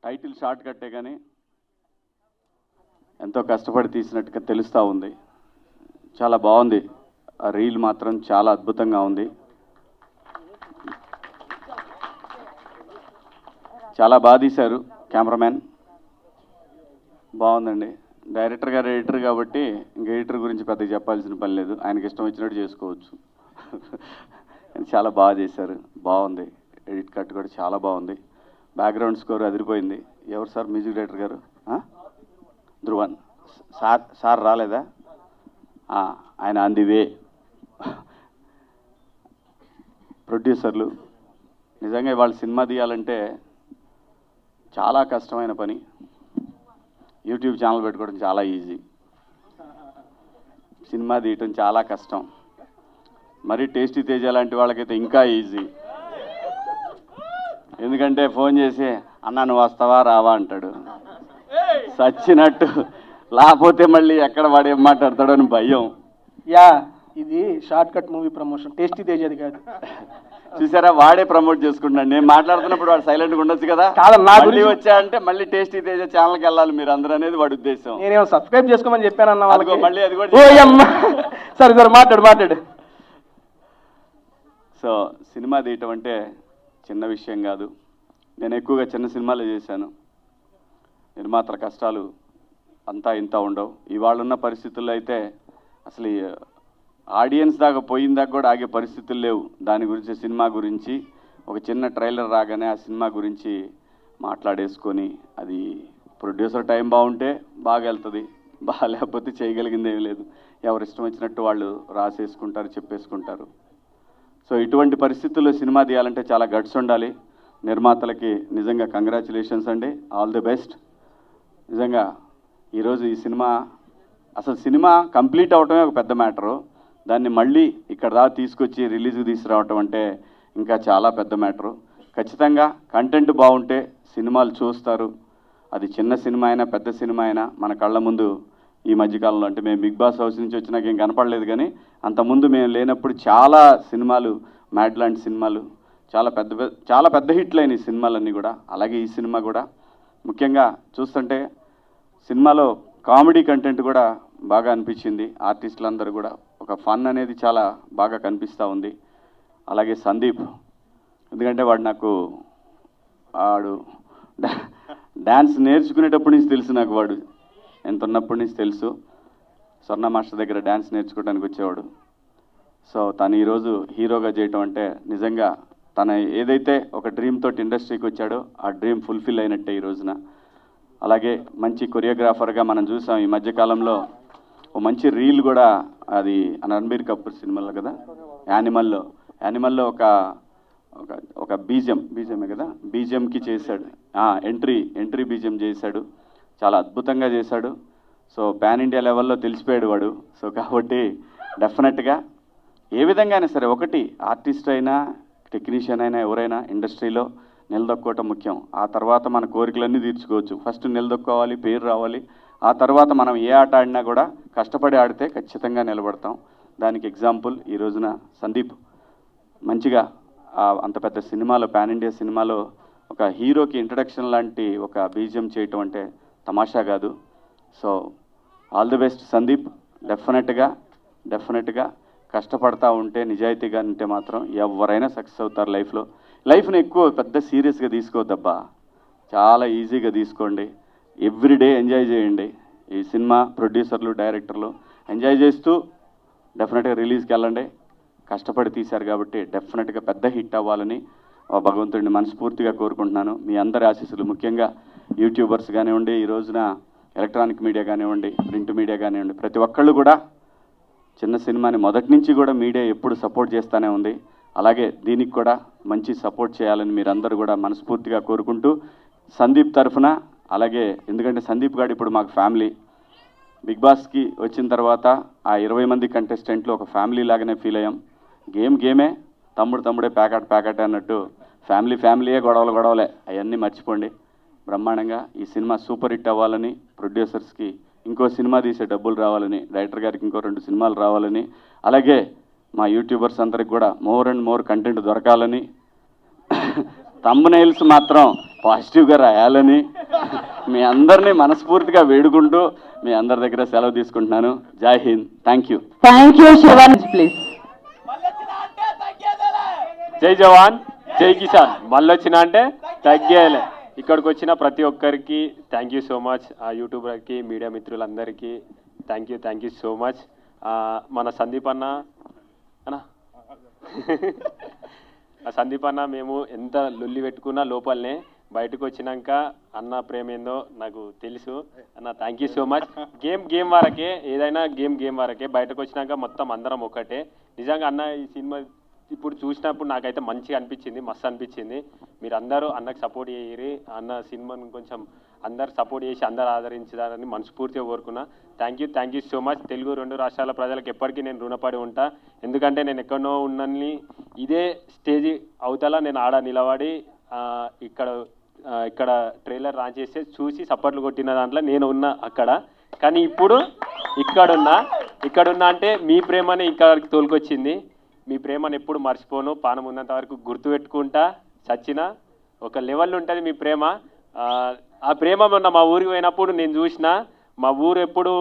Title short కట్టే కానీ ఎంతో కష్టపడి తీసినట్టుగా తెలుస్తూ ఉంది. చాలా బాగుంది. ఆ రీల్ మాత్రం చాలా అద్భుతంగా ఉంది. చాలా బాగా తీశారు. కెమెరామ్యాన్ బాగుందండి. డైరెక్టర్ గారు ఎడిటర్ కాబట్టి ఇంక ఎడిటర్ గురించి పెద్దగా చెప్పాల్సిన పని లేదు. ఆయనకి ఇష్టం వచ్చినట్టు చేసుకోవచ్చు. చాలా బాగా చేశారు. బాగుంది. ఎడిట్ కట్ కూడా చాలా బాగుంది. బ్యాక్గ్రౌండ్ స్కోర్ అదిరిపోయింది. ఎవరు సార్ మ్యూజిక్ డైరెక్టర్ గారు? ధ్రువన్ సార్ రాలేదా? ఆయన ఆన్ ది వే. ప్రొడ్యూసర్లు నిజంగా ఇవాళ సినిమా తీయాలంటే చాలా కష్టమైన పని. యూట్యూబ్ ఛానల్ పెట్టుకోవడం చాలా ఈజీ, సినిమా తీయటం చాలా కష్టం. మరి టేస్టీ తేజ లాంటి వాళ్ళకైతే ఇంకా ఈజీ. ఎందుకంటే ఫోన్ చేసి అన్నా నువ్వు వస్తావా రావా అంటాడు. సచ్చినట్టు. లేకపోతే మళ్ళీ ఎక్కడ వాడు ఏం మాట్లాడతాడో అని భయం. ఇది short cut movie promotion, tasty తేజది కాదు. చూసారా, వాడే ప్రమోట్ చేసుకుంటున్నాడు. నేను మాట్లాడుతున్నప్పుడు వాడు సైలెంట్గా ఉండొచ్చు కదా. మళ్ళీ వచ్చా అంటే మళ్ళీ టేస్టీ తేజ ఛానల్కి వెళ్ళాలి మీరు అందరూ అనేది వాడి ఉద్దేశం. నేనేమో సబ్స్క్రైబ్ చేసుకోమని చెప్పానన్న వాళ్ళకి. మళ్ళీ అది కూడా సరే మాట్లాడు. సో సినిమా తీయటం అంటే చిన్న విషయం కాదు. నేను ఎక్కువగా చిన్న సినిమాలు చేశాను. నిర్మాతల కష్టాలు అంతా ఇంత ఉండవు. ఇవాళ ఉన్న పరిస్థితుల్లో అయితే అసలు ఆడియన్స్ దాకా పోయిన దాకా కూడా ఆగే పరిస్థితులు లేవు. దాని గురించి, సినిమా గురించి ఒక చిన్న ట్రైలర్ రాగానే ఆ సినిమా గురించి మాట్లాడేసుకొని, అది ప్రొడ్యూసర్ టైం బాగుంటే బాగా వెళ్తుంది, బాగాలేకపోతే చేయగలిగింది ఏమీ లేదు. ఎవరు ఇష్టం వచ్చినట్టు వాళ్ళు రాసేసుకుంటారు, చెప్పేసుకుంటారు. సో ఇటువంటి పరిస్థితుల్లో సినిమా తీయాలంటే చాలా గట్స్ ఉండాలి. నిర్మాతలకి నిజంగా కంగ్రాచులేషన్స్ అండి, ఆల్ ది బెస్ట్. నిజంగా ఈరోజు ఈ సినిమా, అసలు సినిమా కంప్లీట్ అవటమే ఒక పెద్ద మ్యాటరు. దాన్ని మళ్ళీ ఇక్కడ దాకా తీసుకొచ్చి రిలీజ్కి తీసుకురావటం అంటే ఇంకా చాలా పెద్ద మ్యాటరు. ఖచ్చితంగా కంటెంట్ బాగుంటే సినిమాలు చూస్తారు. అది చిన్న సినిమా అయినా పెద్ద సినిమా అయినా మన కళ్ళ ముందు ఈ మధ్యకాలంలో, అంటే మేము బిగ్ బాస్ హౌస్ నుంచి వచ్చినాక ఏం కనపడలేదు, కానీ అంతకుముందు మేము లేనప్పుడు చాలా సినిమాలు, మ్యాడ్ లాంటి సినిమాలు చాలా పెద్ద హిట్లు అయినాయి సినిమాలన్నీ కూడా. అలాగే ఈ సినిమా కూడా ముఖ్యంగా చూస్తుంటే సినిమాలో కామెడీ కంటెంట్ కూడా బాగా అనిపించింది. ఆర్టిస్టులందరూ కూడా ఒక ఫన్ అనేది చాలా బాగా కనిపిస్తూ ఉంది. అలాగే సందీప్, ఎందుకంటే వాడు డ్యాన్స్ నేర్చుకునేటప్పటి నుంచి తెలుసు నాకు. వాడు ఎంత ఉన్నప్పటి నుంచి తెలుసు. స్వర్ణ మాస్టర్ దగ్గర డ్యాన్స్ నేర్చుకోవడానికి వచ్చేవాడు. సో తను ఈరోజు హీరోగా చేయటం అంటే నిజంగా తన ఏదైతే ఒక డ్రీమ్ తోటి ఇండస్ట్రీకి వచ్చాడో ఆ డ్రీమ్ ఫుల్ఫిల్ అయినట్టే ఈ రోజున. అలాగే మంచి కొరియోగ్రాఫర్గా మనం చూసాం ఈ మధ్యకాలంలో. ఓ మంచి రీల్ కూడా, అది రణబీర్ కపూర్ సినిమాలో కదా, యానిమల్లో ఒక బీజిఎమే కదా, బీజిఎంకి చేశాడు. ఎంట్రీ బీజిఎం చేశాడు. చాలా అద్భుతంగా చేశాడు. సో పాన్ ఇండియా లెవెల్లో తెలిసిపోయాడు వాడు. సో కాబట్టి డెఫినెట్గా ఏ విధంగా అయినా సరే, ఒకటి ఆర్టిస్ట్ అయినా టెక్నీషియన్ అయినా ఎవరైనా ఇండస్ట్రీలో నిలదొక్కోవటం ముఖ్యం. ఆ తర్వాత మన కోరికలన్నీ తీర్చుకోవచ్చు. ఫస్ట్ నిలదొక్కోవాలి, పేరు రావాలి. ఆ తర్వాత మనం ఏ ఆట ఆడినా కూడా కష్టపడి ఆడితే ఖచ్చితంగా నిలబడతాం. దానికి ఎగ్జాంపుల్ ఈ రోజున సందీప్ మంచిగా అంత పెద్ద సినిమాలో, పాన్ ఇండియా సినిమాలో ఒక హీరోకి ఇంట్రడక్షన్ లాంటి ఒక బీజిఎం చేయటం అంటే తమాషా కాదు. So all the best Sandeep. డెఫినెట్గా కష్టపడతా ఉంటే, నిజాయితీగా ఉంటే మాత్రం ఎవరైనా సక్సెస్ అవుతారు లైఫ్లో. లైఫ్ని ఎక్కువ పెద్ద సీరియస్గా తీసుకోవద్దబ్బా, చాలా ఈజీగా తీసుకోండి. ఎవ్రీడే ఎంజాయ్ చేయండి. ఈ సినిమా ప్రొడ్యూసర్లు, డైరెక్టర్లు ఎంజాయ్ చేస్తూ డెఫినెట్గా రిలీజ్కి వెళ్ళండి. కష్టపడి తీశారు కాబట్టి డెఫినెట్గా పెద్ద హిట్ అవ్వాలని భగవంతుడిని మనస్ఫూర్తిగా కోరుకుంటున్నాను. మీ అందరి ఆశీస్సులు, ముఖ్యంగా యూట్యూబర్స్ కానివ్వండి, ఈ రోజున ఎలక్ట్రానిక్ మీడియా కానివ్వండి, ప్రింట్ మీడియా కానివ్వండి, ప్రతి ఒక్కళ్ళు కూడా చిన్న సినిమాని మొదటి నుంచి కూడా మీడియా ఎప్పుడు సపోర్ట్ చేస్తూనే ఉంది. అలాగే దీనికి కూడా మంచి సపోర్ట్ చేయాలని మీరందరూ కూడా మనస్ఫూర్తిగా కోరుకుంటూ, సందీప్ తరఫున, అలాగే ఎందుకంటే సందీప్ గారు ఇప్పుడు మాకు ఫ్యామిలీ. బిగ్ బాస్కి వచ్చిన తర్వాత ఆ 20 మంది కంటెస్టెంట్లు ఒక ఫ్యామిలీ లాగానే ఫీల్ అయ్యాం. గేమే, తమ్ముడే ప్యాకెట్ అన్నట్టు ఫ్యామిలీయే గొడవలే, అవన్నీ మర్చిపోండి. బ్రహ్మాండంగా ఈ సినిమా సూపర్ హిట్ అవ్వాలని, ప్రొడ్యూసర్స్కి ఇంకో సినిమా తీసే డబ్బులు రావాలని, డైరెక్టర్ గారికి ఇంకో 2 సినిమాలు రావాలని, అలాగే మా యూట్యూబర్స్ అందరికి కూడా మోర్ అండ్ మోర్ కంటెంట్ దొరకాలని. థంబ్నెయిల్స్ మాత్రం పాజిటివ్గా రాయాలని మీ అందరినీ మనస్ఫూర్తిగా వేడుకుంటూ మీ అందరి దగ్గర సెలవు తీసుకుంటున్నాను. జై హింద్. Thank you. Thank you Shivan please. జై జవాన్ జై కిసాన్. మళ్ళొచ్చిన అంటే తగ్గేలే. ఇక్కడికి వచ్చిన ప్రతి ఒక్కరికి థ్యాంక్ యూ సో మచ్. ఆ యూట్యూబర్కి, మీడియా మిత్రులందరికీ థ్యాంక్ యూ సో మచ్. మన సందీప్ అన్న ఆ సందీప్ అన్న మేము ఎంత లొల్లి పెట్టుకున్నా లోపలనే బయటకు వచ్చినాక అన్న ప్రేమ ఏందో నాకు తెలుసు అన్న. Thank you so much. Game వరకే, ఏదైనా గేమ్ వరకే. బయటకు వచ్చినాక మొత్తం అందరం ఒకటే. నిజంగా అన్న ఈ సినిమా ఇప్పుడు చూసినప్పుడు నాకైతే మంచిగా అనిపించింది, మస్తు అనిపించింది. మీరు అందరూ అన్నకు సపోర్ట్ చేయరి. అన్న సినిమాను కొంచెం అందరు సపోర్ట్ చేసి అందరు ఆదరించాలని మనస్ఫూర్తిగా కోరుకున్నా. Thank you so much. Telugu 2 రాష్ట్రాల ప్రజలకు ఎప్పటికీ నేను రుణపడి ఉంటా. ఎందుకంటే నేను ఎక్కడో ఉన్నని ఇదే స్టేజ్ అవతల నేను ఆడ నిలబడి ఇక్కడ ట్రైలర్ లాంచ్ చేస్తే చూసి సపోర్ట్లు కొట్టిన దాంట్లో నేను ఉన్నా అక్కడ. కానీ ఇప్పుడు ఇక్కడున్నా అంటే మీ ప్రేమని ఇక్కడికి తోలుకొచ్చింది. మీ ప్రేమను ఎప్పుడు మర్చిపోను. పానం ఉన్నంత వరకు గుర్తుపెట్టుకుంటా. చచ్చిన ఒక లెవెల్ ఉంటుంది మీ ప్రేమ. ఆ ప్రేమ మొన్న మా ఊరికి పోయినప్పుడు నేను చూసిన. మా ఊరు ఎప్పుడు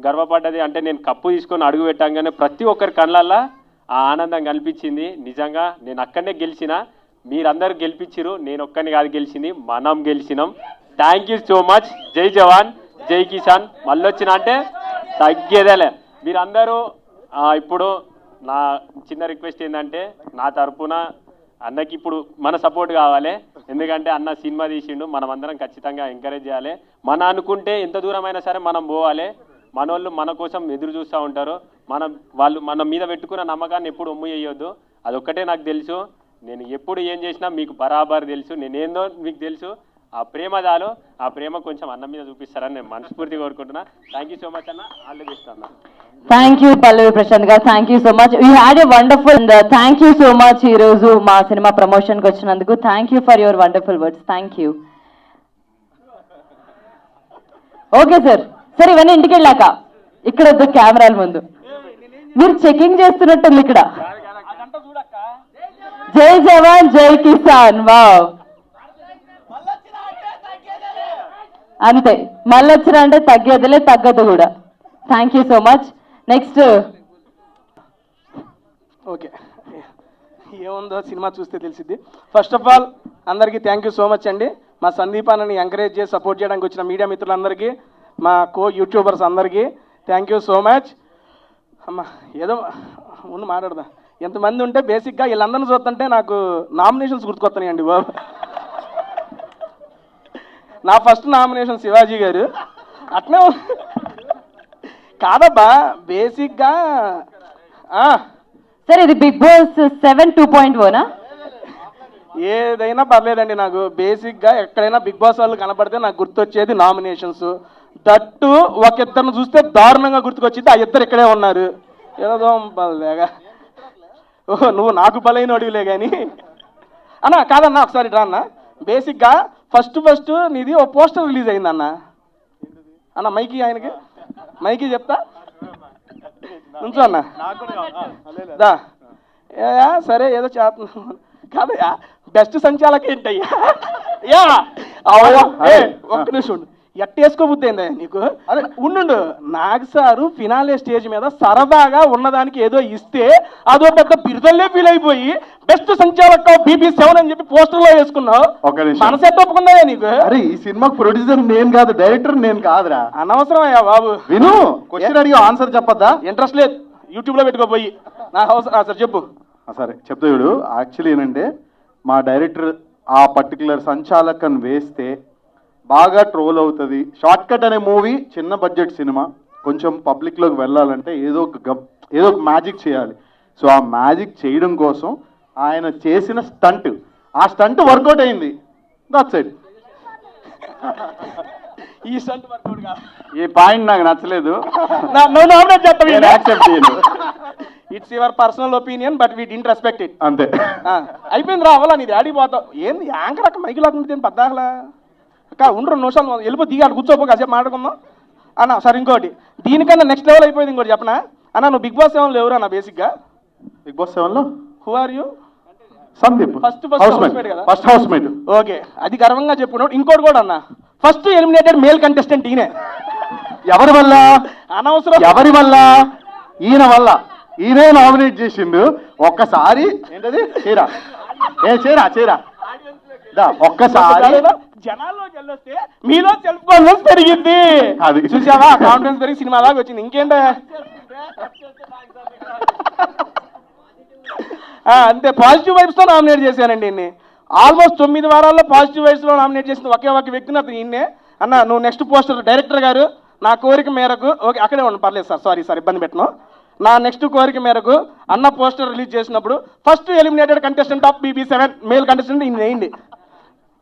గర్వపడ్డది అంటే నేను కప్పు తీసుకొని అడుగు పెట్టంగానే ప్రతి ఒక్కరి కళ్ళల్లో ఆ ఆనందం కనిపించింది. నిజంగా నేను అక్కడనే గెలిచిన. మీరందరూ గెలిపించిరు. నేను ఒక్కరిని కాదు గెలిచింది, మనం గెలిచినాం. Thank you so much. జై జవాన్ జై కిసాన్. మళ్ళొచ్చిన అంటే తగ్గేదేలే. మీరందరూ ఇప్పుడు నా చిన్న రిక్వెస్ట్ ఏంటంటే నా తరపున అన్నకి ఇప్పుడు మన సపోర్ట్ కావాలి. ఎందుకంటే అన్న సినిమా తీసిండు, మనం అందరం ఖచ్చితంగా ఎంకరేజ్ చేయాలి. మన అనుకుంటే ఎంత దూరమైనా సరే మనం పోవాలి. మనోళ్ళు మన కోసం ఎదురు చూస్తూ ఉంటారు. వాళ్ళు మన మీద పెట్టుకున్న నమ్మకాన్ని ఎప్పుడు ఒమ్ము చేయొద్దు. అదొక్కటే నాకు తెలుసు. నేను ఎప్పుడు ఏం చేసినా మీకు బరాబర్ తెలుసు. నేనేందో మీకు తెలుసు. ఆ ప్రేమ చాలు. ఆ ప్రేమ కొంచెం అన్న మీద చూపిస్తారని నేను మనస్ఫూర్తిగా కోరుకుంటున్నా. థ్యాంక్ యూ సో మచ్ అన్న. ఆల్ ది బెస్ట్ అన్న. థ్యాంక్ యూ పల్లవి ప్రశాంత్ గారు. Thank you so much. You had a wonderful. Thank you so much ఈ రోజు మా సినిమా ప్రమోషన్కి వచ్చినందుకు. Thank you for your wonderful words. Thank you. Okay sir. Sir ఇవన్నీ ఇంటికి వెళ్ళాక ఇక్కడ వద్దు, కెమెరాల ముందు మీరు చెకింగ్ చేస్తున్నట్టుంది ఇక్కడ. జై జవాన్ జై కిసాన్. వావ్, అంతే. మళ్ళీ వచ్చిన అంటే తగ్గేదిలే, తగ్గదు కూడా. Thank you so much. Next okay, ఏముందో సినిమా చూస్తే తెలిసిద్ది. ఫస్ట్ ఆఫ్ ఆల్ అందరికీ థ్యాంక్ యూ సో మచ్ అండి. మా సందీప్ అన్నని ఎంకరేజ్ చేసి సపోర్ట్ చేయడానికి వచ్చిన మీడియా మిత్రులందరికీ, మా యూట్యూబర్స్ అందరికీ థ్యాంక్ యూ సో మచ్. అమ్మ ఏదో ముందు మాట్లాడదా. ఎంతమంది ఉంటే బేసిక్గా వీళ్ళందరినీ చూస్తుంటే నాకు నామినేషన్స్ గుర్తుకొస్తున్నాయండి బాబు. నా ఫస్ట్ నామినేషన్ శివాజీ గారు. అట్నే కాదబ్బా బేసిక్గా. సార్ ఇది బిగ్ బాస్ 7 2.0నా? ఏదైనా పర్లేదండి నాకు. బేసిక్గా ఎక్కడైనా బిగ్ బాస్ వాళ్ళు కనపడితే నాకు గుర్తొచ్చేది నామినేషన్స్. దట్టు ఒక ఇద్దరిని చూస్తే దారుణంగా గుర్తుకొచ్చింది. ఆ ఇద్దరు ఇక్కడే ఉన్నారు. ఏదో లేగా. ఓహో నువ్వు నాకు బలైన అడిగిలే కానీ అన్న. కాదన్నా ఒకసారి రా అన్న. బేసిక్గా ఫస్ట్ నీది ఓ పోస్టర్ రిలీజ్ అయింది అన్న. మైకి ఆయనకి మైకి చెప్తా నుంచో అన్న. దా సరే ఏదో చేస్తున్నాను కాదయ్యా. బెస్ట్ సంచాలక ఏంటయ్యా? ఒక్క నిమిషం ఎట్టేసుకోబుద్ది ఏందయ్యా నీకు? అదే ఉండు. నాగ్ సారు ఫినాలే స్టేజ్ మీద సరదాగా ఉన్నదానికి ఏదో ఇస్తే అదో పెద్ద బిరుదల్లే ఫీల్ అయిపోయి బెస్ట్ సంచాలక BB7 అని చెప్పి పోస్టర్ లో వేసుకున్నావు. మనసే తప్పుకున్నాయా నీకు? అరే ఈ సినిమా ప్రొడ్యూసర్ నేను కాదు, డైరెక్టర్ నేను కాదురా. అనవసరం అయ్యా బాబు. విను, క్వశ్చన్ అడిగి ఆన్సర్ చెప్పద్దా? ఇంట్రెస్ట్ లేదు. యూట్యూబ్ లో పెట్టుకోపోయి నా అవసరం. సార్ చెప్పు. సరే చెప్తా చూడు. యాక్చువల్లీ ఏంటంటే మా డైరెక్టర్ ఆ పర్టికులర్ సంచాలకన్ వేస్తే బాగా ట్రోల్ అవుతుంది. షార్ట్ కట్ అనే మూవీ చిన్న బడ్జెట్ సినిమా, కొంచెం పబ్లిక్లోకి వెళ్ళాలంటే ఏదో ఒక మ్యాజిక్ చేయాలి. సో ఆ మ్యాజిక్ చేయడం కోసం ఆయన చేసిన స్టంట్, ఆ స్టంట్ వర్కౌట్ అయింది. That's it. ఈ స్టంట్ వర్కౌట్ కాదు. ఈ పాయింట్ నాకు నచ్చలేదు. It's your personal opinion but we didn't respect it. అంతే. అయిపోయింది రా అవ్వాలా నీది ఆడిపోతావు. ఏంది యాంకర్ అక్కడ మైకి లాక్కుంటే పద్దాకలా అక్క. 2 నిమిషాలు వెళ్ళిపో, దిగాడు కూర్చోపో, కాసేపు మాట్లాడుకుందాం అన్న. సరే ఇంకోటి దీనికన్నా నెక్స్ట్ లెవెల్ అయిపోయింది. ఇంకోటి చెప్పనా అన్న, నువ్వు బిగ్ బాస్ 7లో ఎవరు అన్న? బేసిక్గా బిగ్ బాస్ 7లో who are you? Sandeep First housemate కదా? First housemate. ఓకే, అది గర్వంగా చెప్పుకున్నాడు. ఇంకోటి కూడా అన్న, ఫస్ట్ ఎలిమినేటెడ్ మేల్ కంటెస్టెంట్ ఈయనే. ఎవరి వల్ల? అనవసరం. ఎవరి వల్ల? ఈయన వల్ల. ఈయనే నామినేట్ చేసిండు. ఒక్కసారి ఏంటది చీర, చీర ఒక్కసారి జనాల్లోకి వెళ్ళొస్తే మీలో సెల్ఫ్ కాన్ఫిడెన్స్ పెరిగింది. అది చూసావా, కాన్ఫిడెన్స్ పెరిగి సినిమా దాకా వచ్చింది. ఇంకేంటే అంతే, పాజిటివ్ వైబ్స్ తో నామినేట్ చేశానండి ఇన్ని. ఆల్మోస్ట్ 9 వారాల్లో పాజిటివ్ వైబ్స్ లో నామినేట్ చేసిన ఒకే ఒక వ్యక్తిని అతను ఈయన్నే. అన్న నువ్వు నెక్స్ట్ పోస్టర్ డైరెక్టర్ గారు నా కోరిక మేరకు, ఓకే అక్కడే ఉండి పర్లేదు సార్, సారీ ఇబ్బంది పెట్టను. నా నెక్స్ట్ కోరిక మేరకు అన్న పోస్టర్ రిలీజ్ చేసినప్పుడు first eliminated contestant of BB7 male contestant ఈయన వేయండి.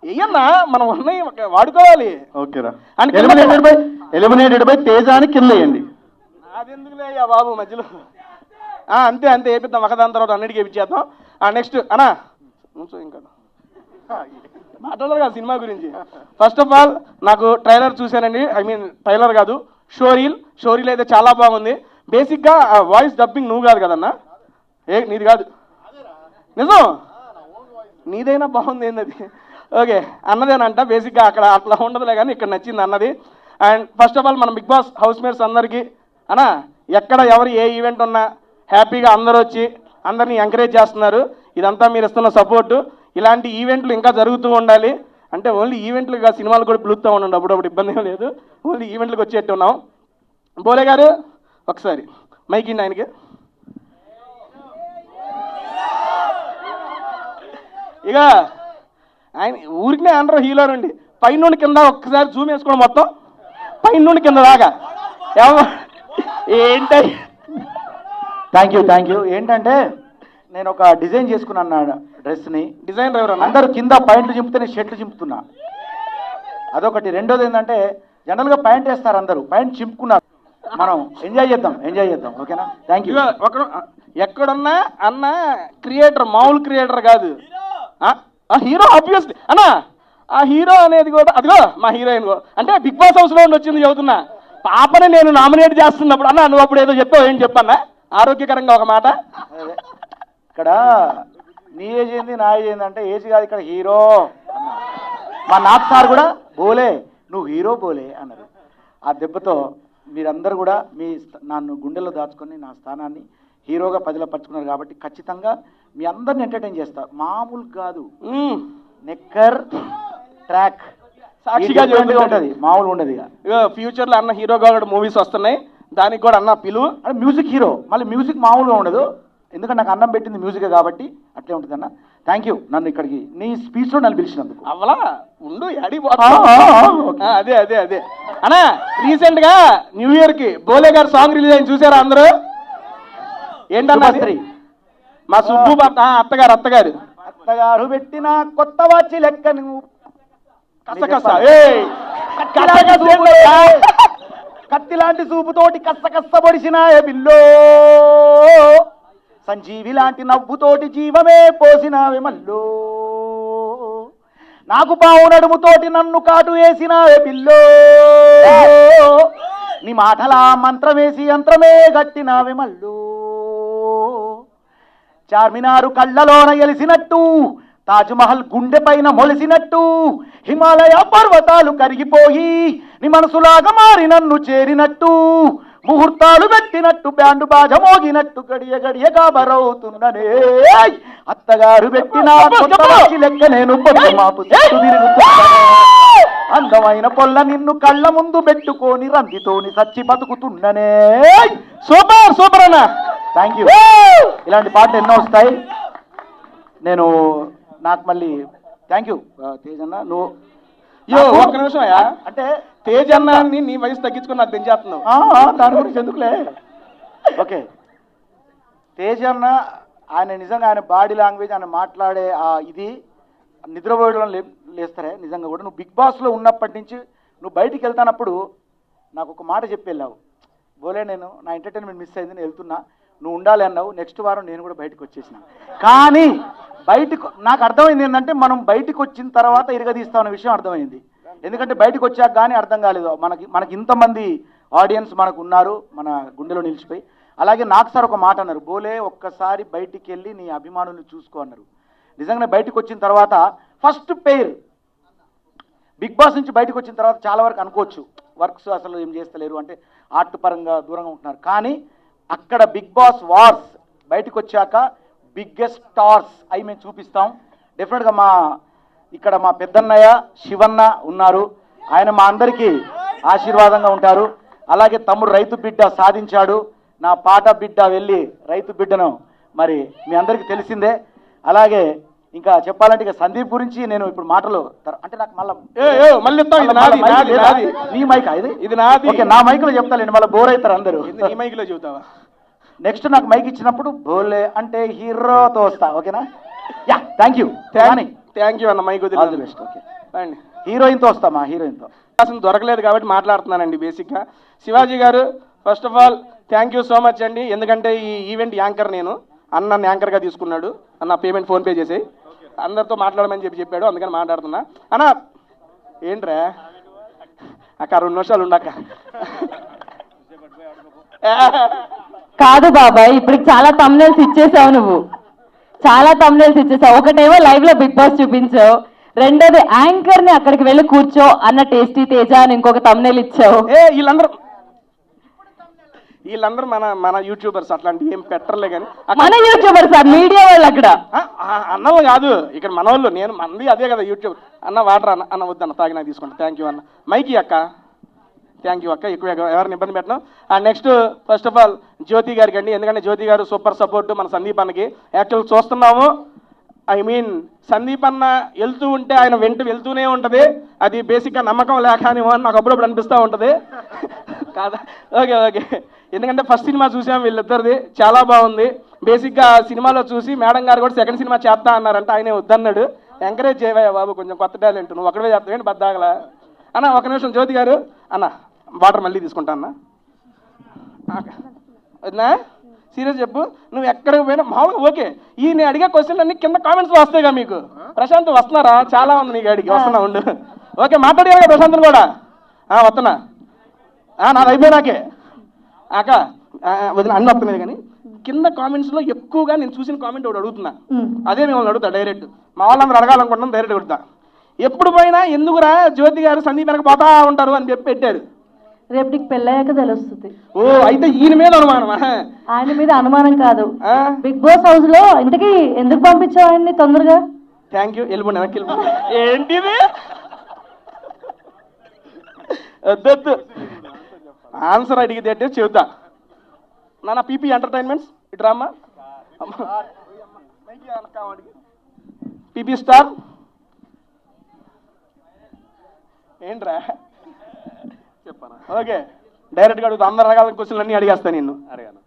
ఏయన్నా మనం ఉన్నాయి వాడుకోవాలి. ఓకేరా, ఎలిమినేటెడ్ బై తేజ అని కింద వేయండి. అదెందుకులే అయ్యా బాబు మధ్యలో. అంతే వేపిద్దాం, ఒకదాని తర్వాత అన్నిటికీ వేపించేద్దాం. నెక్స్ట్ అన్నా ఇంకా మాట్లాడారు కదా సినిమా గురించి. ఫస్ట్ ఆఫ్ ఆల్ నాకు ట్రైలర్ చూశానండి, ట్రైలర్ కాదు షోరీల్ అయితే చాలా బాగుంది. బేసిక్గా వాయిస్ డబ్బింగ్ నువ్వు కాదు కదన్నా, నీది కాదు, నిజం నీదైనా బాగుంది ఏంది. ఓకే అన్నదేనంట, బేసిక్గా అక్కడ అట్లా ఉండదులే కానీ ఇక్కడ నచ్చింది అన్నది. అండ్ ఫస్ట్ ఆఫ్ ఆల్ మన బిగ్ బాస్ హౌస్ మేట్స్ అందరికీ అన్నా, ఎక్కడ ఎవరు ఏ ఈవెంట్ ఉన్నా హ్యాపీగా అందరూ వచ్చి అందరినీ ఎంకరేజ్ చేస్తున్నారు. ఇదంతా మీరు ఇస్తున్న సపోర్టు. ఇలాంటి ఈవెంట్లు ఇంకా జరుగుతూ ఉండాలి. అంటే ఓన్లీ ఈవెంట్లుగా సినిమాలు కూడా పిలుస్తూ ఉండండి, అప్పుడప్పుడు ఇబ్బంది ఏం లేదు. ఓన్లీ ఈవెంట్లకు వచ్చేట్టు ఉన్నాం. బోలే గారు ఒకసారి మైక్ ఇండి ఆయనకి. ఇక ఆయన ఊరికినే అనరు హీరో నుండి పైన నుండి కింద ఒక్కసారి జూమ్ వేసుకోవడం, మొత్తం పైన నుండి కింద దాకా. ఏంటి థ్యాంక్ యూ. ఏంటంటే నేను ఒక డిజైన్ చేసుకున్నాను డ్రెస్ని. డిజైన్ ఎవరు అందరూ కింద ప్యాంట్లు చింపితే నేను షర్ట్లు చింపుతున్నా, అదొకటి. రెండోది ఏంటంటే జనరల్గా ప్యాంట్ వేస్తారు, అందరూ ప్యాంట్ చింపుకున్నారు. మనం ఎంజాయ్ చేద్దాం. ఓకేనా? Thank you. ఎక్కడున్నా అన్న క్రియేటర్, మామూలు క్రియేటర్ కాదు, హీరో ఆబ్వియస్లీ అన్న. ఆ హీరో అనేది కూడా అదిగో మా హీరోయిన్ కూడా, అంటే బిగ్ బాస్ హౌస్ లో వచ్చింది చెబుతున్నా. పాపని నేను నామినేట్ చేస్తున్నప్పుడు అన్న నువ్వు అప్పుడు ఏదో చెప్పావు, ఏం చెప్పన్నా ఆరోగ్యకరంగా ఒక మాట. ఇక్కడ నీ ఏజ్ ఏంది నా ఏజ్ ఏంది అంటే ఏజ్ కాదు, ఇక్కడ హీరో. మా నాథ్ సార్ కూడా బోలే నువ్వు హీరో బోలే అన్నారు. ఆ దెబ్బతో మీరందరూ కూడా నన్ను గుండెల్లో దాచుకొని నా స్థానాన్ని హీరోగా పదిలపరుచుకున్నారు. కాబట్టి ఖచ్చితంగా మీ అందరిని ఎంటర్టైన్ చేస్తా, మామూలు కాదు. నెక్కర్ ట్రాక్ సాక్షిగా ఉంటుంది, మామూలు ఉండదు. ఇక ఫ్యూచర్ లో అన్న హీరోగా కూడా మూవీస్ వస్తున్నాయి, దానికి కూడా అన్న పిలువు. అంటే మ్యూజిక్ హీరో, మళ్ళీ మ్యూజిక్ మామూలుగా ఉండదు, ఎందుకంటే నాకు అన్నం పెట్టింది మ్యూజికే కాబట్టి అట్లే ఉంటుంది అన్న. థ్యాంక్ యూ నన్ను ఇక్కడికి నీ స్పీచ్ లో నన్ను పిలిచినందుకు. అవలా ఉండు అదే అన్నా, రీసెంట్ గా న్యూ ఇయర్ కి బోలే గారు సాంగ్ రిలీజ్ అయింది, చూసారా అందరూ? ఏంటన్నా మా సుబ్బు అత్తగారు పెట్టిన కొత్త వాచి లెక్క నువ్వు కత్తి లాంటి చూపుతోటి కస్స పొడిసిన బిల్లో, సంజీవి లాంటి నవ్వుతోటి జీవమే పోసినావే మల్లో, నాకు పావు నడుముతోటి నన్ను కాటు వేసినావే పిల్లో, నీ మాటలా మంత్రమేసి యంత్రమే గట్టినావే మల్లో, చార్మినారు కళ్ళలోన గెలిసినట్టు, తాజ్మహల్ గుండె పైన మొలిసినట్టు, హిమాలయ పర్వతాలు కరిగిపోయి నీ మనసులాగా మారి నన్ను చేరినట్టు, ముహూర్తాలు పెట్టినట్టు బ్యాండు బాజ మోగినట్టు గడియ కాబరవుతున్ననే, అత్తగారు పెట్టిన లెక్క నేను మాపు అందమైన పొల్ల నిన్ను కళ్ళ ముందు పెట్టుకొని రందితోని సచ్చి బతుకుతున్ననే. సూపర్ అన్న, థ్యాంక్ యూ. ఇలాంటి పాటలు ఎన్నో వస్తాయి. నాకు మళ్ళీ థ్యాంక్ యూ తేజన్న. నువ్వు ఒక్క నిమిషం అంటే తేజన్నాన్ని నీ వయసు తగ్గించుకుని నాకు పెంచేస్తున్నావు, దాని గురించి ఎందుకులే. ఓకే, తేజన్న ఆయన నిజంగా ఆయన బాడీ లాంగ్వేజ్, ఆయన మాట్లాడే ఇది నిద్రపోయడం లేస్తారే నిజంగా కూడా. నువ్వు బిగ్ బాస్లో ఉన్నప్పటి నుంచి నువ్వు బయటికి వెళ్తానప్పుడు నాకు ఒక మాట చెప్పి వెళ్ళావు, బోలే నేను నా ఎంటర్టైన్మెంట్ మిస్ అయింది, నేను వెళ్తున్నా, నువ్వు ఉండాలి అన్నావు. నెక్స్ట్ వారం నేను కూడా బయటకు వచ్చేసిన. కానీ నాకు అర్థమైంది ఏంటంటే మనం బయటకు వచ్చిన తర్వాత ఇరగదీస్తామన్న విషయం అర్థమైంది. ఎందుకంటే బయటకు వచ్చాక కానీ అర్థం కాలేదు, మనకి ఇంతమంది ఆడియన్స్ మనకు ఉన్నారు, మన గుండెలో నిలిచిపోయి. అలాగే నాకు సార్ ఒక మాట అన్నారు, బోలే ఒక్కసారి బయటికి వెళ్ళి నీ అభిమానులు చూసుకో అన్నారు. నిజంగానే బయటకు వచ్చిన తర్వాత ఫస్ట్ పెయిర్ బిగ్ బాస్ నుంచి బయటకు వచ్చిన తర్వాత చాలా వరకు అనుకోవచ్చు వర్క్స్ అసలు ఏం చేస్తలేరు అంటే ఆర్ట్ పరంగా దూరంగా ఉంటున్నారు. కానీ అక్కడ బిగ్ బాస్ వార్స్ బయటకు వచ్చాక బిగ్గెస్ట్ స్టార్స్ అవి మేము చూపిస్తాం. డెఫినెట్గా ఇక్కడ మా పెద్దన్నయ్య శివన్న ఉన్నారు, ఆయన మా అందరికీ ఆశీర్వాదంగా ఉంటారు. అలాగే తమ్ముడు రైతు బిడ్డ సాధించాడు, నా పాట బిడ్డ వెళ్ళి రైతు బిడ్డను మరి మీ అందరికీ తెలిసిందే. అలాగే ఇంకా చెప్పాలంటే ఇక సందీప్ గురించి నేను ఇప్పుడు మాటలు అంటే నాకు మళ్ళీ నీ మైకా ఇది నాది. ఓకే, నా మైకులో చెప్తానండి, మళ్ళీ బోర్ అవుతారు అందరూ. ఈ మైకులో చెబుతావా? నెక్స్ట్ నాకు మైక్ ఇచ్చినప్పుడు బోలే అంటే హీరోతో వస్తా, ఓకేనా? యా, థ్యాంక్ యూ అన్న mike all the best. Okay, హీరోయిన్తో వస్తా, మా హీరోయిన్తో. అసలు దొరకలేదు కాబట్టి మాట్లాడుతున్నానండి. బేసిక్గా శివాజీ గారు first of all thank you so much అండి. ఎందుకంటే ఈ ఈవెంట్ యాంకర్ నేను, నన్ను యాంకర్గా తీసుకున్నాడు. అన్న పేమెంట్ ఫోన్పే చేసి అందరితో మాట్లాడమని చెప్పాడు, అందుకని మాట్లాడుతున్నా. అన్న ఏంట్రా అక్క 2 నిమిషాలు ఉండక్క. కాదు బాబాయ్, ఇప్పుడు చాలా తమ్నెల్స్ ఇచ్చేసావు, నువ్వు చాలా తమ్నెల్స్ ఇచ్చేసావు. ఒకటేమో లైవ్ లో బిగ్ బాస్ చూపించావు, రెండోది యాంకర్ ని అక్కడికి వెళ్ళి కూర్చో అన్న టేస్టీ తేజ అని ఇంకొక తమ్నెల్ ఇచ్చావు. వీళ్ళందరూ మన యూట్యూబర్స్, అట్లాంటివి ఏం పెట్టర్లే కానీ మన యూట్యూబర్స్ మీడియా వాళ్ళు అక్కడ అన్నలు కాదు, ఇక్కడ మన వాళ్ళు. నేను మంది అదే కదా యూట్యూబ్. అన్న వాటర్ అన్న వద్దన్న తాగినా తీసుకుంటా. థ్యాంక్ యూ అన్న. మైకి అక్క, థ్యాంక్ యూ అక్క. ఎక్కువ ఎవరిని ఇబ్బంది పెట్టను. నెక్స్ట్ ఫస్ట్ ఆఫ్ ఆల్ జ్యోతి గారికి అండి, ఎందుకంటే జ్యోతి గారు సూపర్ సపోర్ట్ మన సందీప్ అన్నకి. యాక్చువల్ చూస్తున్నాము, ఐ మీన్ సందీప్ అన్న వెళ్తూ ఉంటే ఆయన వెళ్తూనే ఉంటుంది. అది బేసిక్గా నమ్మకం లేకనేమో అని నాకు అప్పుడప్పుడు అనిపిస్తూ ఉంటుంది కాదా? ఓకే, ఎందుకంటే ఫస్ట్ సినిమా చూసాం వీళ్ళిద్దరిది, చాలా బాగుంది. బేసిక్గా సినిమాలో చూసి మేడం గారు కూడా సెకండ్ సినిమా చేస్తా అన్నారంట, ఆయనే వద్దన్నాడు. ఎంకరేజ్ చేయవయ్యా బాబు, కొంచెం కొత్త టాలెంట్, నువ్వు ఒకటే చెప్తావేంటి బద్దాగలా అన్న. ఒక నిమిషం జ్యోతి గారు అన్న, వాటర్ మళ్ళీ తీసుకుంటా అన్న. వదినా సీరియస్ చెప్పు, నువ్వు ఎక్కడికి పోయినా మామూలుగా ఓకే. ఈ నేను అడిగే క్వశ్చన్లు అన్ని కింద కామెంట్స్లో వస్తాయిగా మీకు. ప్రశాంత్ వస్తున్నారా? చాలా ఉంది నీకు అడిగి, వస్తున్నా ఉండు. ఓకే, మాట్లాడేగా ప్రశాంత్ని కూడా. వస్తున్నా, నాది అయిపోయినాకే అక్క వదిన అన్ని వస్తున్నాయి. కానీ కింద కామెంట్స్లో ఎక్కువగా నేను చూసిన కామెంట్ ఒకటి అడుగుతున్నా, అదే మిమ్మల్ని అడుగుతా డైరెక్ట్. మా వాళ్ళందరూ అడగాలనుకుంటున్నాం, డైరెక్ట్ అడుగుతా. ఎప్పుడు పోయినా ఎందుకురా జ్యోతి గారు సందీప్ వెనక పోతా ఉంటారు అని చెప్పి పెట్టాడు. రేపు నీకు పెళ్ళయ్యాక తెలుస్తుంది. ఓ, అయితే ఈయన మీద అనుమానమా? ఆయన మీద అనుమానం కాదు, బిగ్ బాస్ హౌస్ లో ఇంతకీ ఎందుకు పంపించావు ఆయన్ని తొందరగా? థ్యాంక్ యూ, వెళ్ళిపోండి వెనక్కి వెళ్ళిపోండి. ఏంటిది వద్దొద్దు, ఆన్సర్ అడిగితే అంటే చెబుతా. నాన్న పీపీ ఎంటర్టైన్మెంట్స్ ఇటు రామ్మా. పీపీ స్టార్ ఏంట్రా చెప్పానా? ఓకే, డైరెక్ట్గా అడుగుతా. అందరు రకాల క్వశ్చన్లు అన్నీ అడిగేస్తా నిన్ను. అడిగాను,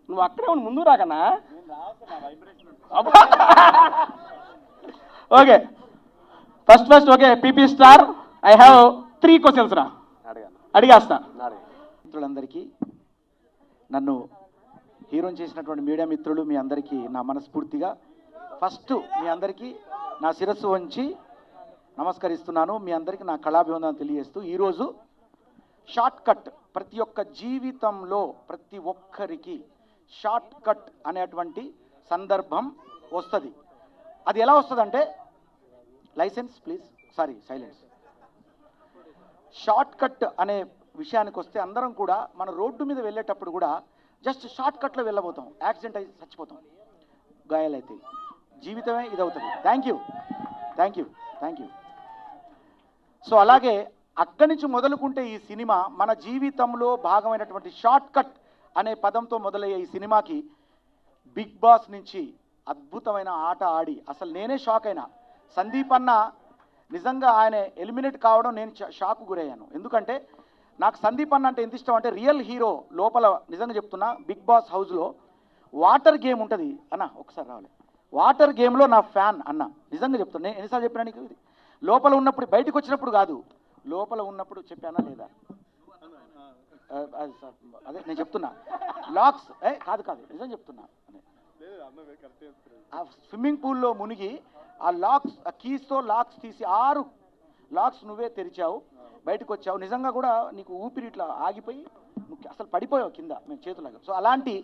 నువ్వు అక్కడే ఉండి ముందు రాకన్నా. Okay, first okay PP star, I have 3 questions రా, అడిగేస్తా. మిత్రులందరికీ, నన్ను హీరోని చేసినటువంటి మీడియా మిత్రులు మీ అందరికీ నా మనస్ఫూర్తిగా ఫస్ట్ మీ అందరికీ నా శిరస్సు వంచి నమస్కరిస్తున్నాను. మీ అందరికీ నా కళాభివందనం తెలియజేస్తూ, ఈరోజు షార్ట్ కట్, ప్రతి ఒక్క జీవితంలో ప్రతి ఒక్కరికి షార్ట్ కట్ అనేటువంటి సందర్భం వస్తుంది. అది ఎలా వస్తుందంటే, license please, sorry silence. Short cut అనే విషయానికి వస్తే అందరం కూడా మన రోడ్డు మీద వెళ్ళేటప్పుడు కూడా జస్ట్ షార్ట్ కట్లో వెళ్ళబోతాం, యాక్సిడెంట్ అయి చచ్చిపోతాం, గాయాలైతే. జీవితమే ఇదవుతుంది. Thank you. సో అలాగే అక్కడి నుంచి మొదలుకుంటే ఈ సినిమా మన జీవితంలో భాగమైనటువంటి షార్ట్ కట్ అనే పదంతో మొదలయ్యే ఈ సినిమాకి బిగ్ బాస్ నుంచి అద్భుతమైన ఆట ఆడి అసలు నేనే షాక్ అయినా. సందీప్ అన్న నిజంగా ఆయన ఎలిమినేట్ కావడం నేను షాక్ గురయ్యాను. ఎందుకంటే నాకు సందీప్ అన్న అంటే ఎంత ఇష్టం అంటే, రియల్ హీరో లోపల. నిజంగా చెప్తున్నా, బిగ్ బాస్ హౌస్లో వాటర్ గేమ్ ఉంటుంది అన్న, ఒకసారి రావాలి. వాటర్ గేమ్లో నా ఫ్యాన్ అన్న, నిజంగా చెప్తున్నా. నేను ఎన్నిసార్లు చెప్పినా నీకు, ఇది లోపల ఉన్నప్పుడు, బయటకు వచ్చినప్పుడు కాదు, లోపల ఉన్నప్పుడు చెప్పానా లేదా? అదే నేను చెప్తున్నా, లాక్స్ కాదు నిజం చెప్తున్నా. ఆ స్విమ్మింగ్ పూల్లో మునిగి ఆ లాక్స్, ఆ కీస్తో లాక్స్ తీసి 6 లాక్స్ నువ్వే తెరిచావు, బయటకు వచ్చావు. నిజంగా కూడా నీకు ఊపిరి ఇట్లా ఆగిపోయి అసలు పడిపోయావు కింద మేము చేతులాగా. సో అలాంటి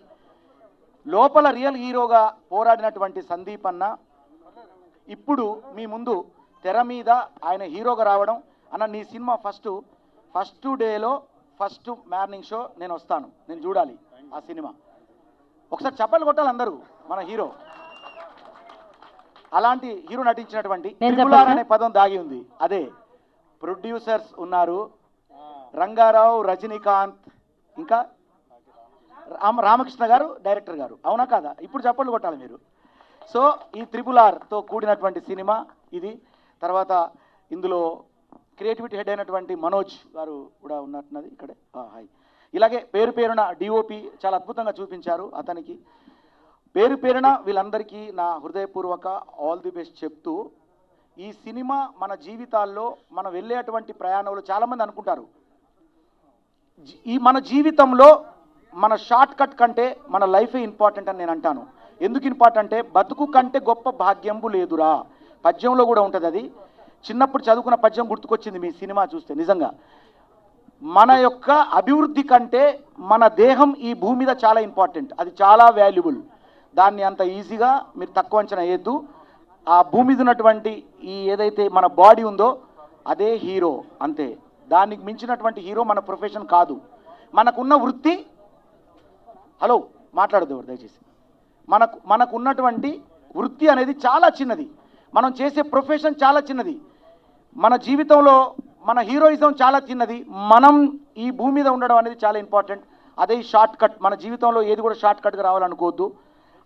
లోపల రియల్ హీరోగా పోరాడినటువంటి సందీప్ అన్న ఇప్పుడు మీ ముందు తెర మీద ఆయన హీరోగా రావడం అన్న నీ సినిమా ఫస్ట్ డేలో ఫస్ట్ మార్నింగ్ షో నేను వస్తాను, నేను చూడాలి ఆ సినిమా. ఒకసారి చప్పట్లు కొట్టాలి అందరూ. మన హీరో అలాంటి హీరో నటించినటువంటి త్రిపులార్ అనే పదం దాగి ఉంది. అదే ప్రొడ్యూసర్స్ ఉన్నారు, రంగారావు, రజనీకాంత్, ఇంకా రామకృష్ణ గారు డైరెక్టర్ గారు, అవునా కాదా? ఇప్పుడు చప్పట్లు కొట్టాలి మీరు. సో ఈ త్రిపులార్తో కూడినటువంటి సినిమా ఇది. తర్వాత ఇందులో క్రియేటివిటీ హెడ్ అయినటువంటి మనోజ్ గారు కూడా ఉన్నట్టున్నది ఇక్కడే. హాయ్. ఇలాగే పేరు పేరున డిఓపి చాలా అద్భుతంగా చూపించారు. అతనికి పేరు పేరున వీళ్ళందరికీ నా హృదయపూర్వక ఆల్ ది బెస్ట్ చెప్తూ, ఈ సినిమా మన జీవితాల్లో మనం వెళ్ళేటువంటి ప్రయాణంలో చాలామంది అనుకుంటారు మన జీవితంలో మన షార్ట్ కట్ కంటే మన లైఫే ఇంపార్టెంట్ అని నేను అంటాను. ఎందుకు ఇంపార్టెంట్ అంటే బతుకు కంటే గొప్ప భాగ్యంబు లేదురా, పద్యంలో కూడా ఉంటుంది అది. చిన్నప్పుడు చదువుకున్న పద్యం గుర్తుకొచ్చింది మీ సినిమా చూస్తే. నిజంగా మన యొక్క అభివృద్ధి కంటే మన దేహం ఈ భూమి మీద చాలా ఇంపార్టెంట్, అది చాలా వాల్యుబుల్. దాన్ని అంత ఈజీగా మీరు తక్కువ అంచనా వేయద్దు. ఆ భూమి మీద ఉన్నటువంటి ఈ ఏదైతే మన బాడీ ఉందో అదే హీరో, అంతే. దానికి మించినటువంటి హీరో మన ప్రొఫెషన్ కాదు. మనకున్న వృత్తి, హలో మాట్లాడద్దు ఎవరు దయచేసి, మనకున్నటువంటి వృత్తి అనేది చాలా చిన్నది, మనం చేసే ప్రొఫెషన్ చాలా చిన్నది, మన జీవితంలో మన హీరోయిజం చాలా చిన్నది. మనం ఈ భూమి మీద ఉండడం అనేది చాలా ఇంపార్టెంట్. అదే షార్ట్ కట్. మన జీవితంలో ఏది కూడా షార్ట్ కట్గా రావాలనుకోవద్దు.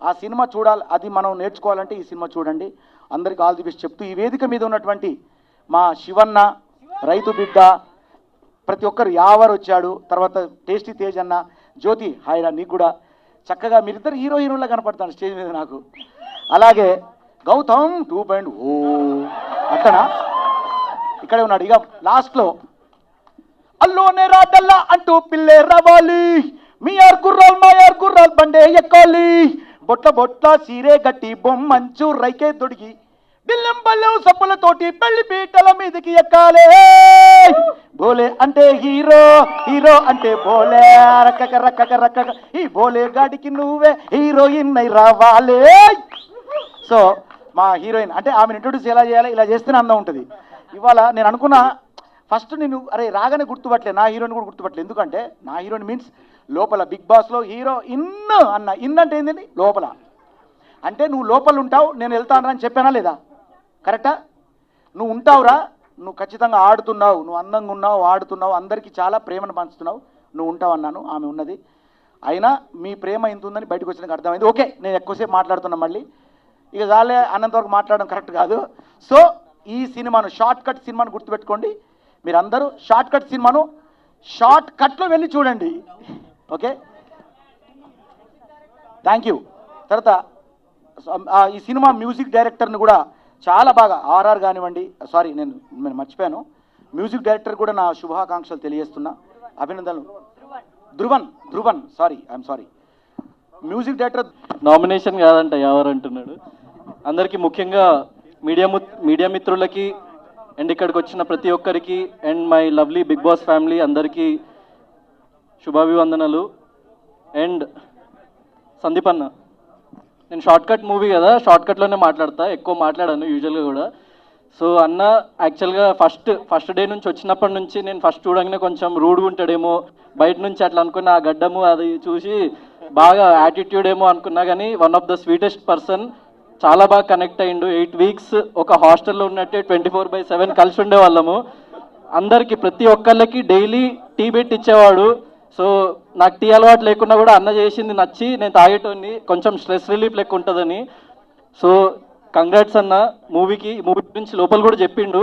ఆ సినిమా చూడాలి, అది మనం నేర్చుకోవాలంటే ఈ సినిమా చూడండి. అందరికీ ఆల్ ది బెస్ట్ చెప్తూ, ఈ వేదిక మీద ఉన్నటువంటి మా శివన్న, రైతు బిడ్డ, ప్రతి ఒక్కరు యావర్ వచ్చాడు, తర్వాత టేస్టీ తేజ్ అన్న, జ్యోతి హాయిరా, నీకు కూడా చక్కగా మీరిద్దరు హీరోయిన్లా కనపడతాను స్టేజ్ మీద నాకు. అలాగే గౌతమ్ 2.0 అక్కడా ఇక్కడే ఉన్నాడు. ఇక లాస్ట్లో అల్లోనే రాడల్లా అంటూ పిల్లే రావాలి, మీ ఆర్ గుర్రాల్ బండే ఎక్కాలి, బొట్ల సీరే గట్టి బొమ్మంచు రైకే దొడిగి బిల్లం బల్లెం సప్పులతోటి పెళ్లి పీటల మీదకి ఎక్కాలే. బోలే అంటే హీరో అంటే బోలే, రక్కక ఈ బోలే గాడికి నువ్వే హీరోయిన్ అయి రావాలే. సో మా హీరోయిన్ అంటే ఆమెను ఇంట్రొడ్యూస్ ఎలా చేయాలి, ఇలా చేస్తేనే అందం ఉంటుంది. ఇవాళ నేను అనుకున్నా ఫస్ట్ నేను అరే రాగానే గుర్తుపట్టలే, నా హీరోయిన్ కూడా గుర్తుపట్టలేదు. ఎందుకంటే నా హీరోయిన్ మీన్స్ లోపల బిగ్ బాస్లో హీరో ఇన్ అంటే ఏంటండి లోపల, అంటే నువ్వు లోపల ఉంటావు, నేను వెళ్తాను అని చెప్పానా లేదా? కరెక్టా? నువ్వు ఉంటావురా, నువ్వు ఖచ్చితంగా ఆడుతున్నావు, నువ్వు అందంగా ఉన్నావు, ఆడుతున్నావు, అందరికీ చాలా ప్రేమను పంచుతున్నావు, నువ్వు ఉంటావు అన్నాను. ఆమె ఉన్నది. అయినా మీ ప్రేమ ఇంత ఉందని బయటకు వచ్చినాక అర్థమైంది. ఓకే, నేను ఎక్కువసేపు మాట్లాడుతున్నా, మళ్ళీ ఇక చాలే అన్నంతవరకు మాట్లాడడం కరెక్ట్ కాదు. సో ఈ సినిమాను షార్ట్ కట్ సినిమాను గుర్తుపెట్టుకోండి. మీరందరూ షార్ట్ కట్ సినిమాను షార్ట్ కట్లో వెళ్ళి చూడండి. Okay, thank you. తర్వాత ఈ సినిమా మ్యూజిక్ డైరెక్టర్ని కూడా చాలా బాగా ఆర్ఆర్ కానివ్వండి, సారీ నేను మర్చిపోయాను, మ్యూజిక్ డైరెక్టర్ కూడా నా శుభాకాంక్షలు తెలియజేస్తున్నా, అభినందనలు. Dhruvan I'm sorry, music director. Nomination కాదంట ఎవరు అంటున్నాడు. అందరికీ ముఖ్యంగా మీడియా మిత్రులకి అండ్ ఇక్కడికి వచ్చిన ప్రతి ఒక్కరికి and my lovely Bigg Boss family అందరికీ శుభాభివందనలు. అండ్ సందీప్ అన్న, నేను షార్ట్ కట్ మూవీ కదా, షార్ట్ కట్లోనే మాట్లాడతా, ఎక్కువ మాట్లాడాను యూజువల్గా కూడా. సో అన్న యాక్చువల్గా ఫస్ట్ డే నుంచి వచ్చినప్పటి నుంచి నేను ఫస్ట్ చూడగానే కొంచెం రూడ్గా ఉంటాడేమో, బయట నుంచి అట్లా అనుకున్న ఆ గడ్డము అది చూసి బాగా యాటిట్యూడ్ ఏమో అనుకున్నా, కానీ one of the sweetest person, చాలా బాగా కనెక్ట్ అయ్యిండు. 8 వీక్స్ ఒక హాస్టల్లో ఉన్నట్టే 24/7 కలిసి ఉండేవాళ్ళము. అందరికీ ప్రతి ఒక్కళ్ళకి డైలీ టీ పెట్టి ఇచ్చేవాడు. సో నాకు టీ అలవాటు లేకున్నా కూడా అన్న చేసింది నచ్చి నేను తాగేటోని, కొంచెం స్ట్రెస్ రిలీఫ్ లెక్క ఉంటుందని. సో కంగ్రాట్స్ అన్న మూవీ గురించి లోపల కూడా చెప్పిండు.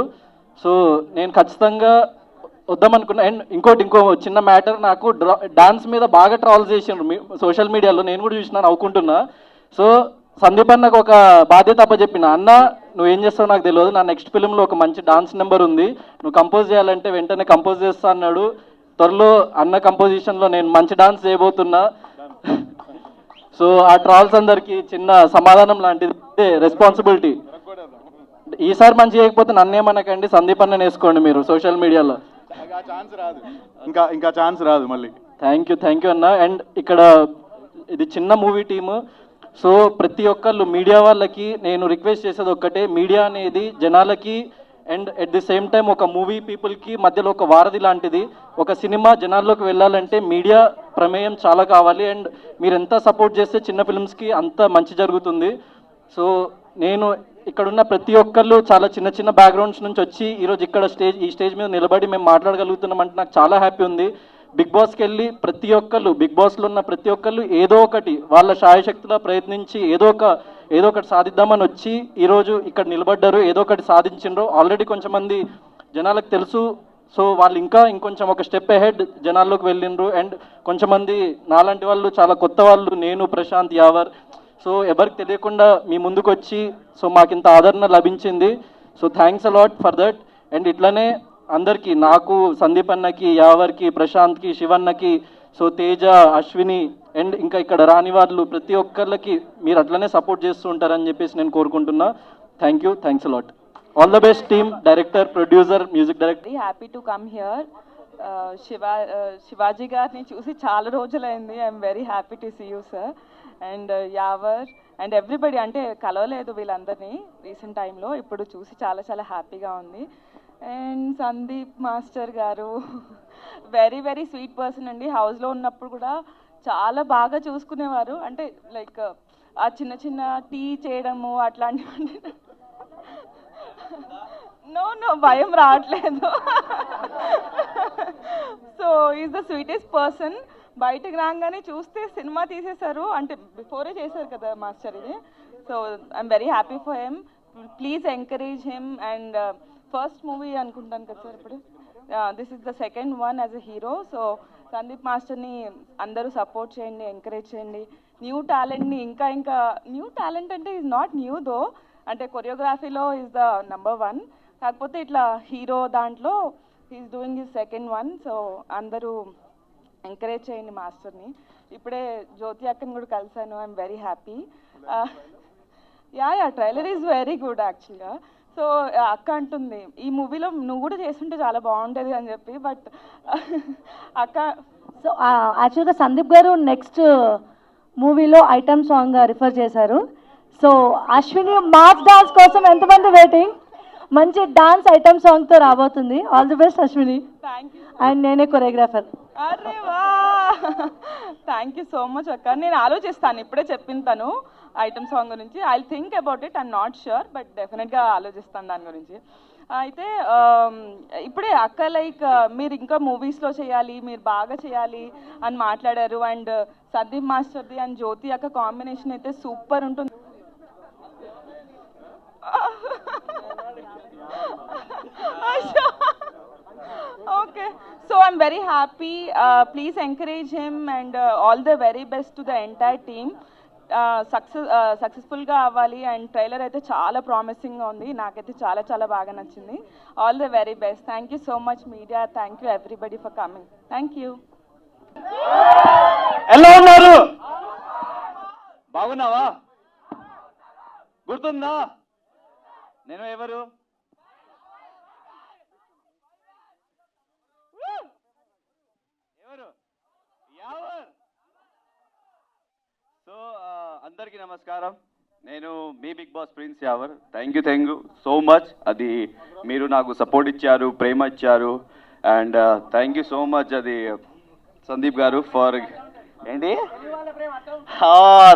సో నేను ఖచ్చితంగా వద్దామనుకున్నా. అండ్ ఇంకో చిన్న మ్యాటర్, నాకు డాన్స్ మీద బాగా ట్రావెల్ చేసిండ్రు సోషల్ మీడియాలో, నేను కూడా చూసినా, నవ్వుకుంటున్నా. సో సందీప్ అన్నకు ఒక బాధ్యత అప్పచెప్పిన, అన్న నువ్వేం చేస్తావు నాకు తెలియదు, నా నెక్స్ట్ ఫిల్మ్లో ఒక మంచి డాన్స్ నెంబర్ ఉంది, నువ్వు కంపోజ్ చేయాలంటే వెంటనే కంపోజ్ చేస్తా అన్నాడు. త్వరలో అన్న కంపోజిషన్లో నేను మంచి డాన్స్ చేయబోతున్నా. సో ఆ ట్రాల్స్ అందరికీ చిన్న సమాధానం లాంటిది, రెస్పాన్సిబిలిటీ. ఈసారి మంచి చేయకపోతే నన్నేమనకండి, సందీప్ అన్న వేసుకోండి మీరు సోషల్ మీడియాలో. ఇంకా ఛాన్స్ రాదు మళ్ళీ. థ్యాంక్ యూ అన్న. అండ్ ఇక్కడ ఇది చిన్న మూవీ టీము, సో ప్రతి ఒక్కళ్ళు మీడియా వాళ్ళకి నేను రిక్వెస్ట్ చేసేది ఒక్కటే, మీడియా అనేది జనాలకి and at the same time ఒక మూవీ పీపుల్కి మధ్యలో ఒక వారధి లాంటిది. ఒక సినిమా జనాల్లోకి వెళ్ళాలంటే మీడియా ప్రమేయం చాలా కావాలి. అండ్ మీరు ఎంత సపోర్ట్ చేస్తే చిన్న ఫిల్మ్స్కి అంత మంచి జరుగుతుంది. సో నేను ఇక్కడున్న ప్రతి ఒక్కళ్ళు చాలా చిన్న చిన్న బ్యాక్గ్రౌండ్స్ నుంచి వచ్చి ఈరోజు ఇక్కడ ఈ స్టేజ్ మీద నిలబడి మేము మాట్లాడగలుగుతున్నాం అంటే నాకు చాలా హ్యాపీ ఉంది. బిగ్ బాస్కి వెళ్ళి ప్రతి ఒక్కళ్ళు, బిగ్ బాస్లో ఉన్న ప్రతి ఒక్కళ్ళు ఏదో ఒకటి వాళ్ళ శాయశక్తిలో ప్రయత్నించి ఏదో ఒకటి సాధిద్దామని వచ్చి ఈరోజు ఇక్కడ నిలబడ్డారు, ఏదో ఒకటి సాధించిండ్రు. ఆల్రెడీ కొంచెం మంది జనాలకు తెలుసు. సో వాళ్ళు ఇంకా ఇంకొంచెం ఒక స్టెప్ అహెడ్ జనాల్లోకి వెళ్ళిండ్రు. అండ్ కొంచెం మంది నాలాంటి వాళ్ళు చాలా కొత్త వాళ్ళు, నేను, ప్రశాంత్, యావర్, సో ఎవరికి తెలియకుండా మీ ముందుకు వచ్చి సో మాకు ఇంత ఆదరణ లభించింది. So thanks a lot for that. And ఇట్లనే అందరికీ, నాకు, సందీప్ అన్నకి, యావర్కి, ప్రశాంత్కి, శివన్నకి, సో తేజ, అశ్విని అండ్ ఇంకా ఇక్కడ రాని వాళ్ళు ప్రతి ఒక్కళ్ళకి మీరు అట్లనే సపోర్ట్ చేస్తూ ఉంటారని చెప్పేసి నేను కోరుకుంటున్నా. Thank you, thanks a lot. All the best team, director, producer, music director. Very happy to come here. Shivaji గారిని చూసి చాలా రోజులైంది. I'm very happy to see you sir. And Yawar and everybody, అంటే కలవలేదు వీళ్ళందరినీ రీసెంట్ టైంలో, ఇప్పుడు చూసి చాలా చాలా హ్యాపీగా ఉంది. అండ్ సందీప్ మాస్టర్ గారు వెరీ వెరీ స్వీట్ పర్సన్ అండి. హౌస్లో ఉన్నప్పుడు కూడా చాలా బాగా చూసుకునేవారు. అంటే లైక్ ఆ చిన్న చిన్న టీ చేయడము అట్లాంటివన్నీ. నో భయం రావట్లేదు. So is the sweetest person. బయటకు రాగానే చూస్తే సినిమా తీసేశారు, అంటే బిఫోరే చేశారు కదా మాస్టర్ ఇది. So I'm very happy for him. Please encourage him. And first movie అనుకుంటాను కదా సార్ ఇప్పుడు. This is the second one as a hero. So Sandeep మాస్టర్ని అందరూ సపోర్ట్ చేయండి, ఎంకరేజ్ చేయండి. న్యూ టాలెంట్ని ఇంకా న్యూ టాలెంట్ అంటే ఈజ్ నాట్ న్యూ దో, అంటే కొరియోగ్రఫీలో ఈజ్ ద నంబర్ 1. కాకపోతే ఇట్లా హీరో దాంట్లో is doing is second one. So అందరూ ఎంకరేజ్ చేయండి మాస్టర్ని. ఇప్పుడే జ్యోతి అక్కని కూడా కలిసాను. I'm very happy. Yeah trailer is very good యాక్చువల్గా. సో అక్క అంటుంది ఈ మూవీలో నువ్వు కూడా చేస్తుంటే చాలా బాగుంటుంది అని చెప్పి. బట్ అక్క, సో యాక్చువల్గా సందీప్ గారు నెక్స్ట్ మూవీలో ఐటమ్ సాంగ్ రిఫర్ చేశారు. సో అశ్విని మాస్ డాన్స్ కోసం ఎంతమంది వెయిటింగ్? మంచి డాన్స్ ఐటమ్ సాంగ్తో రాబోతుంది. All the best Ashwini. Thank you. And నేనే కొరియోగ్రాఫర్. అరే వా, థ్యాంక్ యూ సో మచ్ అక్క. నేను ఆలోచిస్తాను, ఇప్పుడే చెప్పిన తను ఐటమ్ సాంగ్ గురించి. I think about it. I'm not sure, but డెఫినెట్గా ఆలోచిస్తాను దాని గురించి. అయితే ఇప్పుడే అక్క లైక్ మీరు ఇంకా మూవీస్లో చేయాలి, మీరు బాగా చేయాలి అని మాట్లాడారు. అండ్ సందీప్ మాస్టర్ది అండ్ జ్యోతి అక్క కాంబినేషన్ అయితే సూపర్ ఉంటుంది. Okay, so I'm very happy. Please encourage him and all the very best to the entire team. సక్సెస్ఫుల్గా అవ్వాలి. అండ్ ట్రైలర్ అయితే చాలా ప్రామిసింగ్గా ఉంది, నాకైతే చాలా చాలా బాగా నచ్చింది. All the very best. Thank you so much media. Thank you everybody for coming. Thank you. ఎలా ఉన్నారు? బాగున్నావా? గుర్తుందా నేను ఎవరు? సో అందరికీ నమస్కారం. నేను మీ Bigg Boss Prince Yawar. Thank you so much. అది మీరు నాకు సపోర్ట్ ఇచ్చారు, ప్రేమ ఇచ్చారు. And thank you so much అది సందీప్ గారు ఫర్ ఏంటి.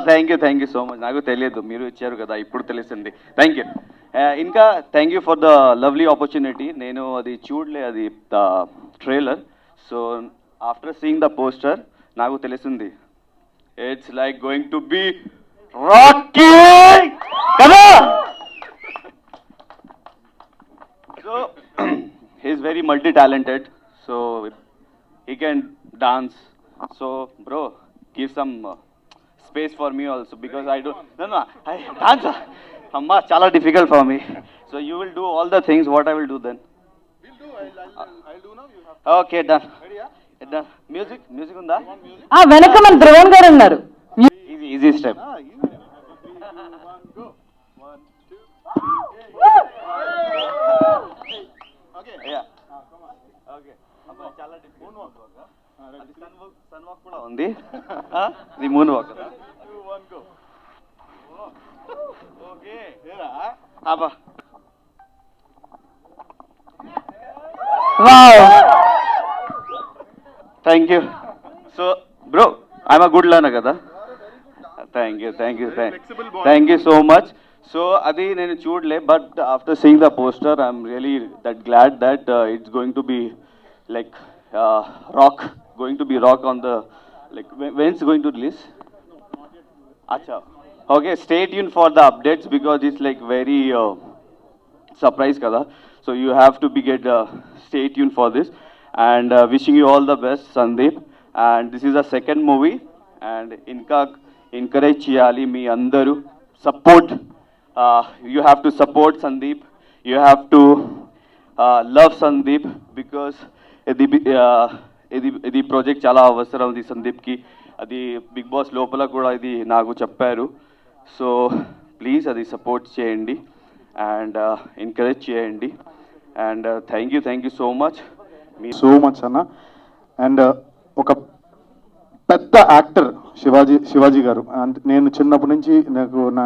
Thank you so much. నాకు తెలియదు, మీరు ఇచ్చారు కదా, ఇప్పుడు తెలిసింది. Thank you. ఇంకా thank you for the lovely opportunity. నేను అది చూడలే, అది the trailer. So after seeing the poster నాకు తెలిసింది it's like going to be rocky కదా. So he's very multi talented. So he can dance. So bro give some space for me also, because I don't I dance amma chala difficult for me. So you will do all the things what I will do then. I'll do now. You have okay, done. Ready? Yeah, done. Music unda వెనక మన ధ్రువన్ గారు ఉన్నారు. easy step. Go 1 2 okay yeah come on okay amma chala difficult moonwalk. అది sun walk కూడా ఉంది. ఇది moon walk. 2 1 go. Wow. Thank you. So, bro, I'm a good learner kada. Thank you so much. So, adi nenu chudle, but after seeing the poster, I'm really that glad that it's going to be like going to be rock on the, like, when it's going to release? Acha. Okay, stay tuned for the updates because it's like very surprise kada. So you have to stay tuned for this, and wishing you all the best, Sandeep. And this is the second movie, and inka encourage cheyali మీ అందరూ support. You have to support Sandeep. You have to love Sandeep because ఇది project చాలా అవసరం ఉంది సందీప్కి. అది big boss లోపల కూడా ఇది నాకు చెప్పారు. సో ప్లీజ్ అది సపోర్ట్ చేయండి అండ్ ఎంకరేజ్ చేయండి. And thank you so much అన్న. అండ్ ఒక పెద్ద యాక్టర్ శివాజీ గారు, అండ్ నేను చిన్నప్పటి నుంచి నా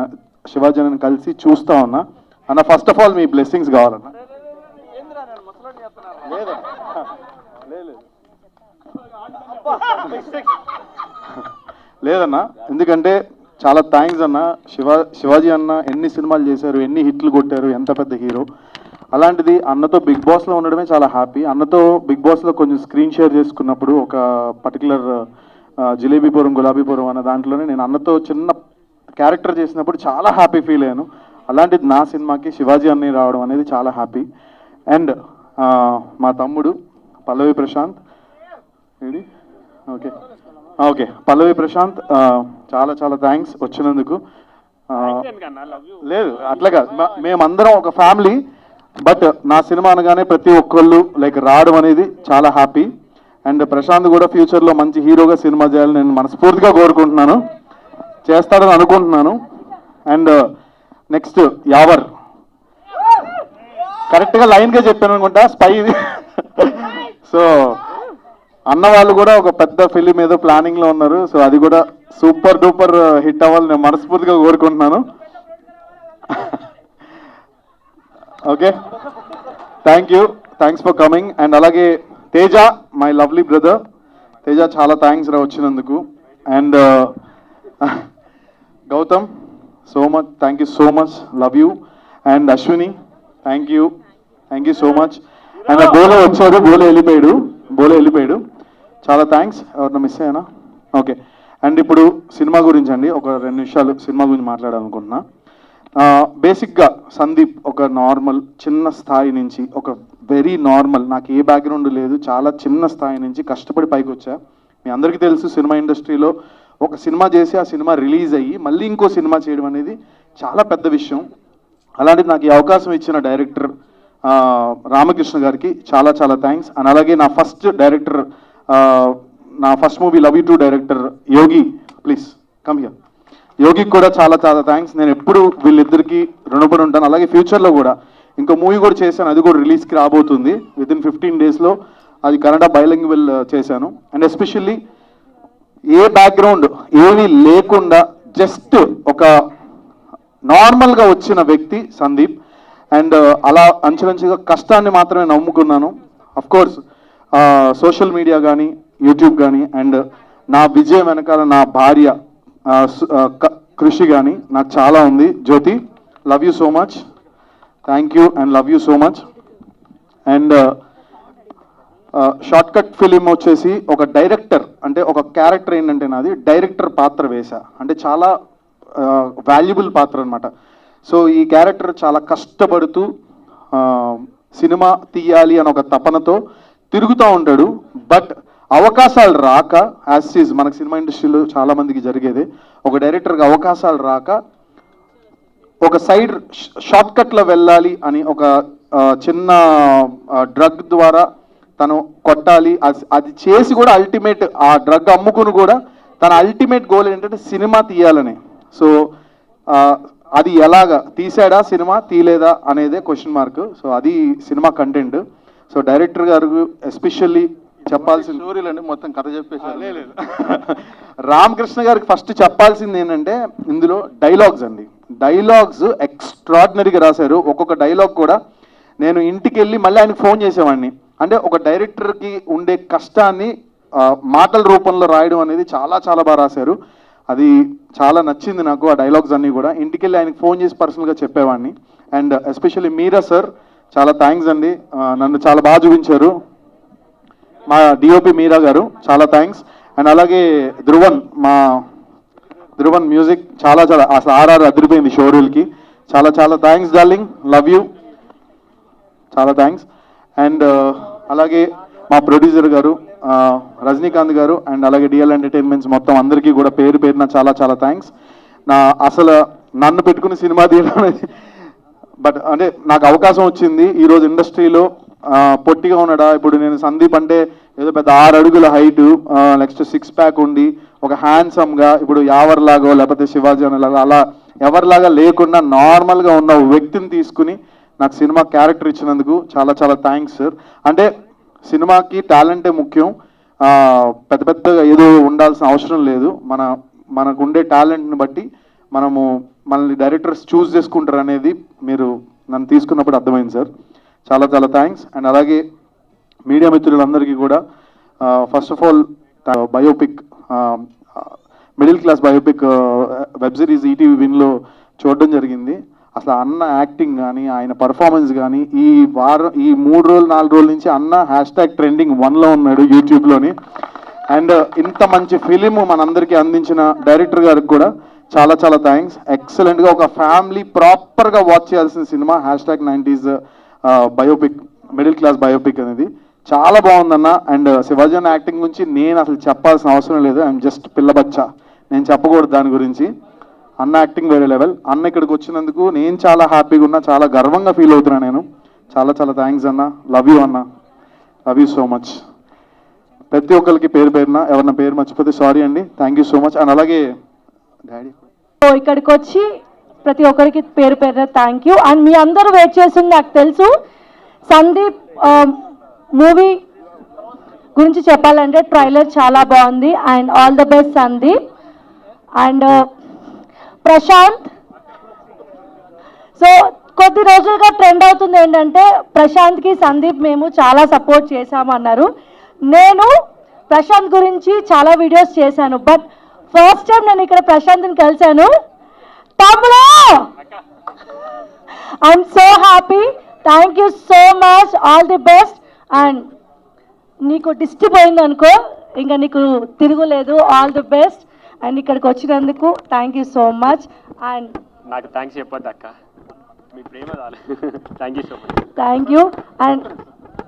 శివాజీ అని కలిసి చూస్తా ఉన్నా అన్న. First of all me blessings కావాలన్న. లేదన్నా, ఎందుకంటే చాలా థ్యాంక్స్ అన్న. శివాజీ అన్న ఎన్ని సినిమాలు చేశారు, ఎన్ని హిట్లు కొట్టారు, ఎంత పెద్ద హీరో. అలాంటిది అన్నతో బిగ్ బాస్లో ఉండడమే చాలా హ్యాపీ. అన్నతో బిగ్ బాస్లో కొంచెం స్క్రీన్ షేర్ చేసుకున్నప్పుడు ఒక పర్టికులర్ జిలేబీపురం గులాబీపురం అన్న దాంట్లోనే నేను అన్నతో చిన్న క్యారెక్టర్ చేసినప్పుడు చాలా హ్యాపీ ఫీల్ అయ్యాను. అలాంటిది నా సినిమాకి శివాజీ అన్నయ్య రావడం అనేది చాలా హ్యాపీ. అండ్ మా తమ్ముడు పల్లవి ప్రశాంత్, ఓకే పల్లవి ప్రశాంత్, చాలా థ్యాంక్స్ వచ్చినందుకు. లేదు అట్లా కాదు, మేమందరం ఒక ఫ్యామిలీ. బట్ నా సినిమా అనగానే ప్రతి ఒక్కళ్ళు లైక్ రావడం అనేది చాలా హ్యాపీ. అండ్ ప్రశాంత్ కూడా ఫ్యూచర్లో మంచి హీరోగా సినిమా చేయాలని నేను మనస్ఫూర్తిగా కోరుకుంటున్నాను, చేస్తాడని అనుకుంటున్నాను. అండ్ నెక్స్ట్ యావర్, కరెక్ట్గా లైన్గా చెప్పాను అనుకుంటా, స్పై. సో అన్న వాళ్ళు కూడా ఒక పెద్ద ఫిలిం ఏదో ప్లానింగ్లో ఉన్నారు. సో అది కూడా సూపర్ డూపర్ హిట్ అవ్వాలని నేను మనస్ఫూర్తిగా కోరుకుంటున్నాను. Okay, thanks for coming. And అలాగే Teja, my lovely brother Teja, చాలా థ్యాంక్స్ రా వచ్చినందుకు. And Gautham so much, thank you so much, love you. And Ashwini, thank you so much. And Bhole వచ్చాడు, బోలే వెళ్ళిపోయాడు, చాలా థ్యాంక్స్. ఎవరిన మిస్ అయ్యానా? ఓకే. అండ్ ఇప్పుడు సినిమా గురించి అండి, ఒక 2 నిమిషాలు సినిమా గురించి మాట్లాడాలనుకుంటున్నా. బేసిక్గా సందీప్ ఒక నార్మల్ చిన్న స్థాయి నుంచి, ఒక వెరీ నార్మల్, నాకు ఏ బ్యాక్గ్రౌండ్ లేదు, చాలా చిన్న స్థాయి నుంచి కష్టపడి పైకి వచ్చా. మీ అందరికీ తెలుసు, సినిమా ఇండస్ట్రీలో ఒక సినిమా చేసి ఆ సినిమా రిలీజ్ అయ్యి మళ్ళీ ఇంకో సినిమా చేయడం అనేది చాలా పెద్ద విషయం. అలాంటిది నాకు ఈ అవకాశం ఇచ్చిన డైరెక్టర్ రామకృష్ణ గారికి చాలా థ్యాంక్స్. అండ్ అలాగే నా ఫస్ట్ డైరెక్టర్, నా first movie love you too director Yogi, please come here. యోగికి కూడా చాలా థ్యాంక్స్. నేను ఎప్పుడు వీళ్ళిద్దరికి రుణపడి ఉంటాను. అలాగే ఫ్యూచర్లో కూడా ఇంకో మూవీ కూడా చేశాను, అది కూడా రిలీజ్కి రాబోతుంది వితిన్ 15 డేస్లో. అది కన్నడ బైలింగ్వల్ చేశాను. అండ్ ఎస్పెషల్లీ ఏ బ్యాక్గ్రౌండ్ ఏమీ లేకుండా జస్ట్ ఒక నార్మల్గా వచ్చిన వ్యక్తి సందీప్. అండ్ అలా అంచెలంచెగా కష్టాన్ని మాత్రమే నమ్ముకున్నాను. అఫ్కోర్స్ సోషల్ మీడియా కానీ యూట్యూబ్ కానీ అండ్ నా విజయం వెనకాల నా భార్య కృషి కానీ నాకు చాలా ఉంది. Jyothi, love you so much, thank you and love you so much. And short cut film వచ్చేసి ఒక డైరెక్టర్, అంటే ఒక క్యారెక్టర్ ఏంటంటే నాది డైరెక్టర్ పాత్ర వేశా, అంటే చాలా వాల్యుబుల్ పాత్ర అనమాట. సో ఈ క్యారెక్టర్ చాలా కష్టపడుతూ సినిమా తీయాలి అని ఒక తపనతో తిరుగుతూ ఉంటాడు. బట్ అవకాశాలు రాక, యాజ్ ఈజ్ మనకు సినిమా ఇండస్ట్రీలో చాలా మందికి జరిగేది, ఒక డైరెక్టర్కి అవకాశాలు రాక ఒక సైడ్ షార్ట్ కట్లో వెళ్ళాలి అని ఒక చిన్న డ్రగ్ ద్వారా తను కొట్టాలి, అది చేసి కూడా అల్టిమేట్ ఆ డ్రగ్ అమ్ముకుని కూడా తన అల్టిమేట్ గోల్ ఏంటంటే సినిమా తీయాలని. సో అది ఎలాగా తీసాడా సినిమా, తీయలేదా అనేదే క్వశ్చన్ మార్క్. సో అది సినిమా కంటెంట్. సో డైరెక్టర్ గారు ఎస్పెషల్లీ చెప్పాల్సింది స్టోరీలు అండి, మొత్తం కథ చెప్పేసారు. లేదు రామకృష్ణ గారికి ఫస్ట్ చెప్పాల్సింది ఏంటంటే ఇందులో డైలాగ్స్ అండి. డైలాగ్స్ ఎక్స్ట్రాడినరీగా రాశారు. ఒక్కొక్క డైలాగ్ కూడా నేను ఇంటికి వెళ్ళి మళ్ళీ ఆయనకు ఫోన్ చేసేవాడిని. అంటే ఒక డైరెక్టర్కి ఉండే కష్టాన్ని మాటల రూపంలో రాయడం అనేది చాలా చాలా బాగా రాశారు. అది చాలా నచ్చింది నాకు. ఆ డైలాగ్స్ అన్నీ కూడా ఇంటికి వెళ్ళి ఆయనకు ఫోన్ చేసి పర్సనల్గా చెప్పేవాడిని. అండ్ ఎస్పెషల్లీ మీరా సార్, చాలా థ్యాంక్స్ అండి, నన్ను చాలా బాగా చూపించారు. మా డిఓపి మీరా గారు చాలా థ్యాంక్స్. అండ్ అలాగే ధ్రువన్ మ్యూజిక్ చాలా చాలా అసలు ఆర్ఆర్ అదిరిపోయింది షోరూల్కి. చాలా చాలా థ్యాంక్స్ డార్లింగ్, లవ్ యూ, చాలా థ్యాంక్స్. అండ్ అలాగే మా ప్రొడ్యూసర్ గారు రజనీకాంత్ గారు అండ్ అలాగే డిఎల్ ఎంటర్టైన్మెంట్స్ మొత్తం అందరికీ కూడా పేరు పేరున చాలా చాలా థ్యాంక్స్. అసలు నన్ను పెట్టుకుని సినిమా తీయడం అనేది బట్ అంటే నాకు అవకాశం వచ్చింది. ఈరోజు ఇండస్ట్రీలో పొట్టిగా ఉన్నాడా, ఇప్పుడు నేను సందీప్ అంటే ఏదో పెద్ద 6 అడుగుల హైటు, నెక్స్ట్ 6 ప్యాక్ ఉండి ఒక హ్యాండ్సమ్గా ఇప్పుడు యావర్లాగో లేకపోతే శివాజీ అనేలాగా అలా ఎవరిలాగా లేకుండా నార్మల్గా ఉన్న వ్యక్తిని తీసుకుని నాకు సినిమా క్యారెక్టర్ ఇచ్చినందుకు చాలా చాలా థ్యాంక్స్ సార్. అంటే సినిమాకి టాలెంటే ముఖ్యం, పెద్ద పెద్దగా ఏదో ఉండాల్సిన అవసరం లేదు. మనకు ఉండే టాలెంట్ని బట్టి మనల్ని డైరెక్టర్స్ చూస్ చేసుకుంటారు అనేది మీరు నన్ను తీసుకున్నప్పుడు అర్థమైంది సార్. చాలా చాలా థ్యాంక్స్. అండ్ అలాగే మీడియా మిత్రులందరికీ కూడా first of all biopic, middle class biopic web series ETV విన్లో చూడడం జరిగింది. అసలు అన్న యాక్టింగ్ కానీ ఆయన పర్ఫార్మెన్స్ కానీ ఈ 3 రోజులు 4 రోజుల నుంచి అన్న #ట్రెండింగ్ 1లో ఉన్నాడు యూట్యూబ్లోని. అండ్ ఇంత మంచి ఫిలిం మనందరికీ అందించిన డైరెక్టర్ గారికి కూడా చాలా చాలా థ్యాంక్స్. ఎక్సలెంట్గా ఒక ఫ్యామిలీ ప్రాపర్గా వాచ్ చేయాల్సిన cinema #90s biopic, middle class biopic అనేది చాలా బాగుందన్న. అండ్ శివాజీ అన్న యాక్టింగ్ గురించి నేను అసలు చెప్పాల్సిన అవసరం లేదు, ఐఎమ్ జస్ట్ పిల్లబచ్చా, నేను చెప్పకూడదు దాని గురించి. అన్న యాక్టింగ్ వేరే లెవెల్. అన్న ఇక్కడికి వచ్చినందుకు నేను చాలా హ్యాపీగా ఉన్నా, చాలా గర్వంగా ఫీల్ అవుతున్నా నేను. చాలా చాలా థ్యాంక్స్ అన్న, లవ్ యూ అన్న, లవ్ యూ సో మచ్. ప్రతి ఒక్కరికి పేరు పేరున ఎవరన్నా పేరు మర్చిపోతే సారీ అండి, thank you so much. And అలాగే డాడీ ఇక్కడికి వచ్చి ప్రతి ఒక్కరికి పేరు పేరున థ్యాంక్ యూ. అండ్ మీ అందరూ వెయిట్ చేస్తుంది నాకు తెలుసు. సందీప్ మూవీ గురించి చెప్పాలంటే ట్రైలర్ చాలా బాగుంది. And all the best Sandeep. And Prashanth, so కొద్ది రోజులుగా ట్రెండ్ అవుతుంది ఏంటంటే ప్రశాంత్కి సందీప్ మేము చాలా సపోర్ట్ చేశామన్నారు. నేను ప్రశాంత్ గురించి చాలా వీడియోస్ చేశాను, బట్ ఫస్ట్ టైం నేను ఇక్కడ ప్రశాంత్ని కలిశాను. తమ్ముడు, I'm so happy, thank you so much, all the best. And నీకు డిస్టర్బ్ అయింది అనుకో, ఇంకా నీకు తిరుగులేదు, ఆల్ ది బెస్ట్. అండ్ ఇక్కడికి వచ్చినందుకు thank you so much. And నాకు థ్యాంక్స్ చెప్పొద్దు అక్క, మీ ప్రేమ చాలు. Thank you so much. Thank you. And